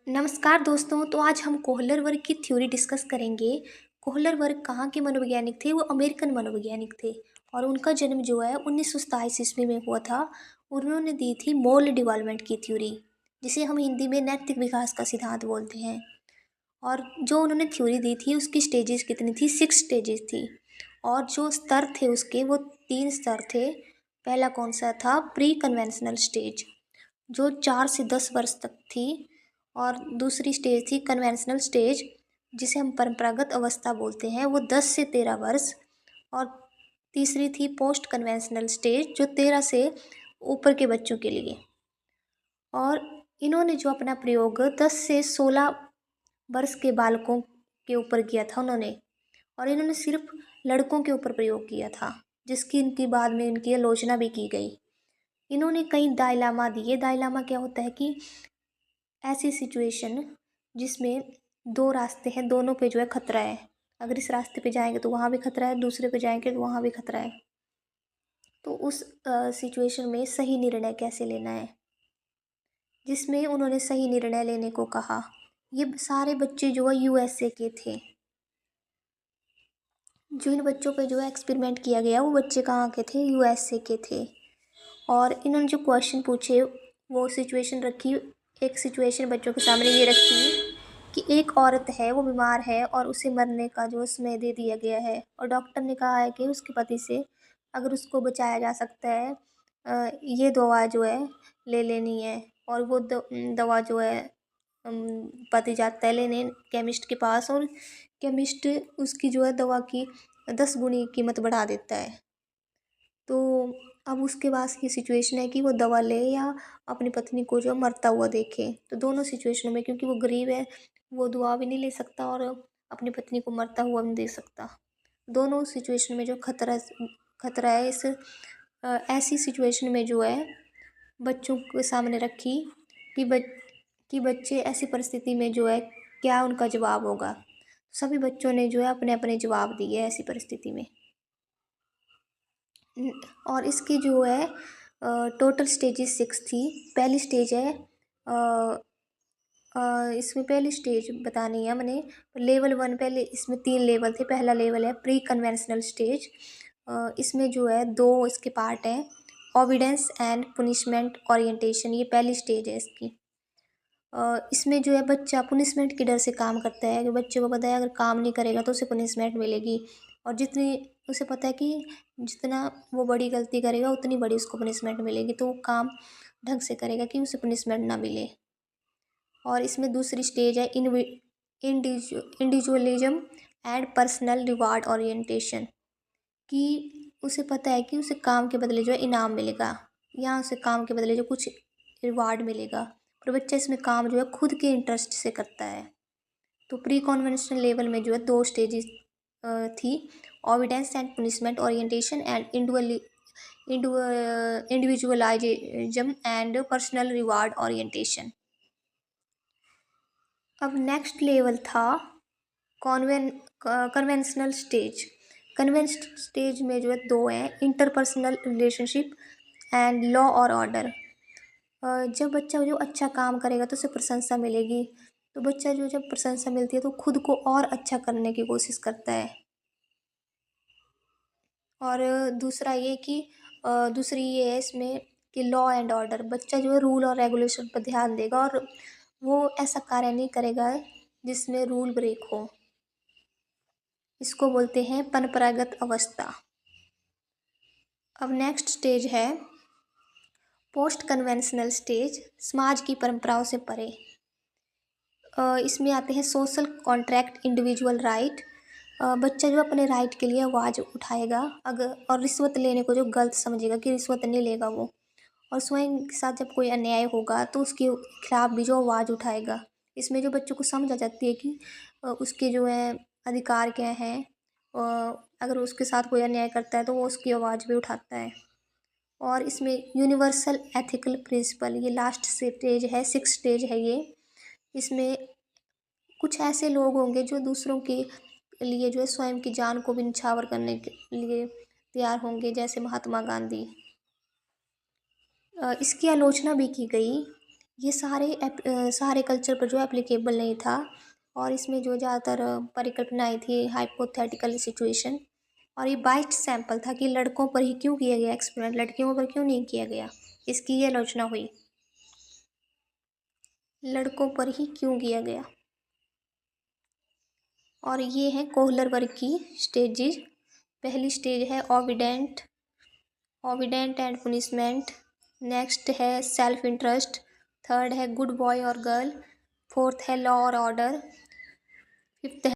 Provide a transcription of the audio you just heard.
नमस्कार दोस्तों। तो आज हम कोहलर वर्ग की थ्योरी डिस्कस करेंगे। कोहलर वर्ग कहाँ के मनोवैज्ञानिक थे? वो अमेरिकन मनोवैज्ञानिक थे और उनका जन्म जो है 1927 ईस्वी में हुआ था। उन्होंने दी थी मोरल डेवलपमेंट की थ्योरी, जिसे हम हिंदी में नैतिक विकास का सिद्धांत बोलते हैं। और जो उन्होंने थ्योरी दी थी उसकी स्टेजेस कितनी थी? 6 स्टेजेस थी। और जो स्तर थे उसके, वो 3 स्तर थे। पहला कौन सा था? प्री कन्वेंशनल स्टेज, जो 4 से 10 वर्ष तक थी। और दूसरी स्टेज थी कन्वेंशनल स्टेज, जिसे हम परंपरागत अवस्था बोलते हैं, वो 10 से 13 वर्ष। और तीसरी थी पोस्ट कन्वेंशनल स्टेज, जो 13 से ऊपर के बच्चों के लिए। और इन्होंने जो अपना प्रयोग 10 से 16 वर्ष के बालकों के ऊपर किया था उन्होंने। और इन्होंने सिर्फ लड़कों के ऊपर प्रयोग किया था, जिसकी इनकी बाद में इनकी आलोचना भी की गई। इन्होंने कई डायलामा दिए। डायलामा क्या होता है कि ऐसी सिचुएशन जिसमें दो रास्ते हैं, दोनों पे जो है खतरा है। अगर इस रास्ते पे जाएंगे तो वहाँ भी खतरा है, दूसरे पे जाएंगे तो वहाँ भी खतरा है। तो उस सिचुएशन में सही निर्णय कैसे लेना है, जिसमें उन्होंने सही निर्णय लेने को कहा। ये सारे बच्चे जो है यूएसए के थे। जो इन बच्चों पे जो है एक्सपेरिमेंट किया गया, वो बच्चे कहाँ के थे? यूएसए के थे। और इन्होंने जो क्वेश्चन पूछे, वो सिचुएशन रखी। एक सिचुएशन बच्चों के सामने ये रखी कि एक औरत है, वो बीमार है और उसे मरने का जो समय दे दिया गया है। और डॉक्टर ने कहा है कि उसके पति से अगर उसको बचाया जा सकता है, ये दवा जो है ले लेनी है। और वो दवा जो है पति जाता है लेने केमिस्ट के पास, और केमिस्ट उसकी जो है दवा की 10 गुनी कीमत बढ़ा देता है। तो अब उसके पास ये सिचुएशन है कि वो दवा ले या अपनी पत्नी को जो मरता हुआ देखे। तो दोनों सिचुएशनों में, क्योंकि वो गरीब है, वो दवा भी नहीं ले सकता और अपनी पत्नी को मरता हुआ भी नहीं देख सकता। दोनों सिचुएशन में जो खतरा है, इस ऐसी सिचुएशन में जो है बच्चों के सामने रखी कि कि बच्चे ऐसी परिस्थिति में जो है क्या उनका जवाब होगा। सभी बच्चों ने जो है अपने अपने जवाब दिए ऐसी परिस्थिति में। और इसकी जो है टोटल स्टेजेस 6 थी। पहली स्टेज है, इसमें पहली स्टेज बतानी है मैंने। लेवल 1, पहले इसमें 3 लेवल थे। पहला लेवल है प्री कन्वेंशनल स्टेज। इसमें जो है 2 इसके पार्ट हैं, ओबिडेंस एंड पुनिशमेंट ओरिएंटेशन। ये पहली स्टेज है इसकी। इसमें जो है बच्चा पुनिशमेंट के डर से काम करता है, कि बच्चे को पता है अगर काम नहीं करेगा तो उसे पुनिशमेंट मिलेगी। और जितनी उसे पता है कि जितना वो बड़ी गलती करेगा उतनी बड़ी उसको पनिशमेंट मिलेगी, तो वो काम ढंग से करेगा कि उसे पनिशमेंट ना मिले। और इसमें दूसरी स्टेज है individualism and personal reward orientation, कि उसे पता है कि उसे काम के बदले जो है इनाम मिलेगा, या उसे काम के बदले जो कुछ रिवार्ड मिलेगा। पर बच्चा इसमें काम जो है खुद के इंटरेस्ट से करता है। तो प्री कॉन्वेंशनल लेवल में जो है 2 स्टेजेस थी, obedience and punishment orientation and individualization and personal reward orientation. अब नेक्स्ट लेवल था कन्वेंशनल स्टेज। कन्वेंशनल स्टेज में जो है 2 हैं, इंटरपर्सनल रिलेशनशिप एंड लॉ और ऑर्डर। जब बच्चा जो अच्छा काम करेगा तो उसे प्रशंसा मिलेगी। तो बच्चा जो जब प्रशंसा मिलती है तो खुद को और अच्छा करने की कोशिश करता है। और दूसरा ये कि दूसरी ये है इसमें कि लॉ एंड ऑर्डर। बच्चा जो है रूल और रेगुलेशन पर ध्यान देगा और वो ऐसा कार्य नहीं करेगा जिसमें रूल ब्रेक हो। इसको बोलते हैं परंपरागत अवस्था। अब नेक्स्ट स्टेज है पोस्ट कन्वेंशनल स्टेज, समाज की परंपराओं से परे। इसमें आते हैं सोशल कॉन्ट्रैक्ट, इंडिविजुअल राइट। बच्चा जो अपने राइट के लिए आवाज़ उठाएगा, अगर और रिश्वत लेने को जो गलत समझेगा कि रिश्वत नहीं लेगा वो। और स्वयं के साथ जब कोई अन्याय होगा तो उसके खिलाफ भी जो आवाज़ उठाएगा। इसमें जो बच्चों को समझ आ जाती है कि उसके जो है अधिकार क्या हैं। अगर उसके साथ कोई अन्याय करता है तो वो उसकी आवाज़ भी उठाता है। और इसमें यूनिवर्सल एथिकल प्रिंसिपल, ये लास्ट स्टेज है, 6 स्टेज है ये। इसमें कुछ ऐसे लोग होंगे जो दूसरों के लिए जो है स्वयं की जान को भी न्यौछावर करने के लिए तैयार होंगे, जैसे महात्मा गांधी। इसकी आलोचना भी की गई ये सारे कल्चर पर जो एप्लीकेबल नहीं था। और इसमें जो ज़्यादातर परिकल्पनाएँ थी हाइपोथेटिकल सिचुएशन। और ये बाइट सैंपल था कि लड़कों पर ही क्यों किया गया एक्सपेरिमेंट, लड़कियों पर क्यों नहीं किया गया। इसकी ये आलोचना हुई, लड़कों पर ही क्यों किया गया। और ये है कोहलर वर्ग की स्टेजेज। पहली स्टेज है ओविडेंट एंड पुनिशमेंट। नेक्स्ट है सेल्फ इंटरेस्ट। थर्ड है गुड बॉय और गर्ल। फोर्थ है लॉ और ऑर्डर। फिफ्थ